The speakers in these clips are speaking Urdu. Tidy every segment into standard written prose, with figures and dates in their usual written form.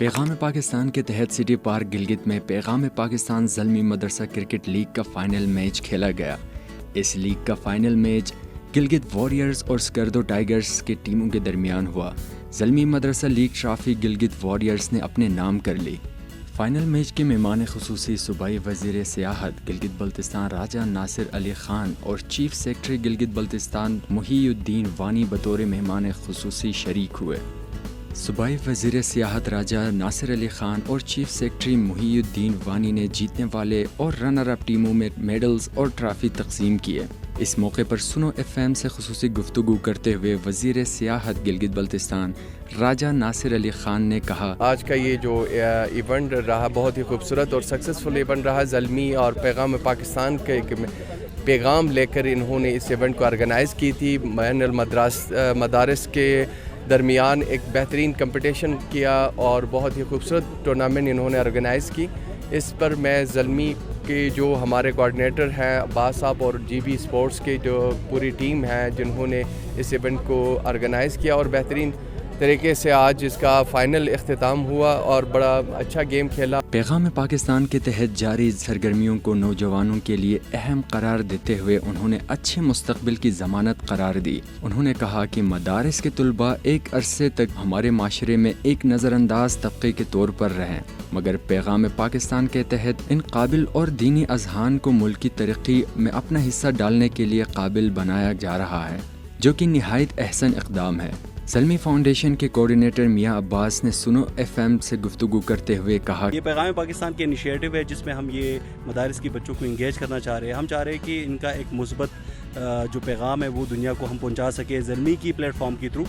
پیغام پاکستان کے تحت سٹی پارک گلگت میں پیغام پاکستان زلمی مدرسہ کرکٹ لیگ کا فائنل میچ کھیلا گیا۔ اس لیگ کا فائنل میچ گلگت واریئرز اور سکردو ٹائیگرز کے ٹیموں کے درمیان ہوا۔ زلمی مدرسہ لیگ ٹرافی گلگت واریئرز نے اپنے نام کر لی۔ فائنل میچ کے مہمان خصوصی صوبائی وزیر سیاحت گلگت بلتستان راجہ ناصر علی خان اور چیف سیکرٹری گلگت بلتستان محی الدین وانی بطور مہمان خصوصی شریک ہوئے۔ صوبائی وزیر سیاحت راجہ ناصر علی خان اور چیف سیکرٹری محی الدین وانی نے جیتنے والے اور رنر اپ ٹیموں میں میڈلز اور ٹرافی تقسیم کیے۔ اس موقع پر سنو ایف ایم سے خصوصی گفتگو کرتے ہوئے وزیر سیاحت گلگت بلتستان راجہ ناصر علی خان نے کہا، آج کا یہ جو ایونٹ رہا بہت ہی خوبصورت اور سکسیزفل ایونٹ رہا۔ زلمی اور پیغام پاکستان کے پیغام لے کر انہوں نے اس ایونٹ کو آرگنائز کی تھی۔ بین المدارس کے درمیان ایک بہترین کمپٹیشن کیا اور بہت ہی خوبصورت ٹورنامنٹ انہوں نے آرگنائز کی۔ اس پر میں زلمی کے جو ہمارے کوآرڈینیٹر ہیں عباس صاحب اور جی بی اسپورٹس کے جو پوری ٹیم ہے جنہوں نے اس ایونٹ کو آرگنائز کیا اور بہترین طریقے سے آج اس کا فائنل اختتام ہوا اور بڑا اچھا گیم کھیلا۔ پیغام پاکستان کے تحت جاری سرگرمیوں کو نوجوانوں کے لیے اہم قرار دیتے ہوئے انہوں نے اچھے مستقبل کی ضمانت قرار دی۔ انہوں نے کہا کہ مدارس کے طلباء ایک عرصے تک ہمارے معاشرے میں ایک نظر انداز طبقے کے طور پر رہیں، مگر پیغام پاکستان کے تحت ان قابل اور دینی اذہان کو ملکی ترقی میں اپنا حصہ ڈالنے کے لیے قابل بنایا جا رہا ہے، جو کہ نہایت احسن اقدام ہے۔ زلمی فاؤنڈیشن کے کوآرڈینیٹر میاں عباس نے سنو ایف ایم سے گفتگو کرتے ہوئے کہا، یہ پیغام پاکستان کی انیشیٹو ہے جس میں ہم یہ مدارس کی بچوں کو انگیج کرنا چاہ رہے ہیں۔ ہم چاہ رہے ہیں کہ ان کا ایک مثبت جو پیغام ہے وہ دنیا کو ہم پہنچا سکے زلمی کی پلیٹ فارم کے تھرو۔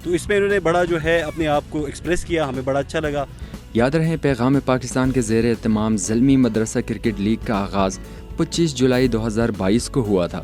تو اس میں انہوں نے بڑا جو ہے اپنے آپ کو ایکسپریس کیا، ہمیں بڑا اچھا لگا۔ یاد رہے پیغام پاکستان کے زیر اہتمام زلمی مدرسہ کرکٹ لیگ کا آغاز 25 جولائی 2022 کو ہوا تھا۔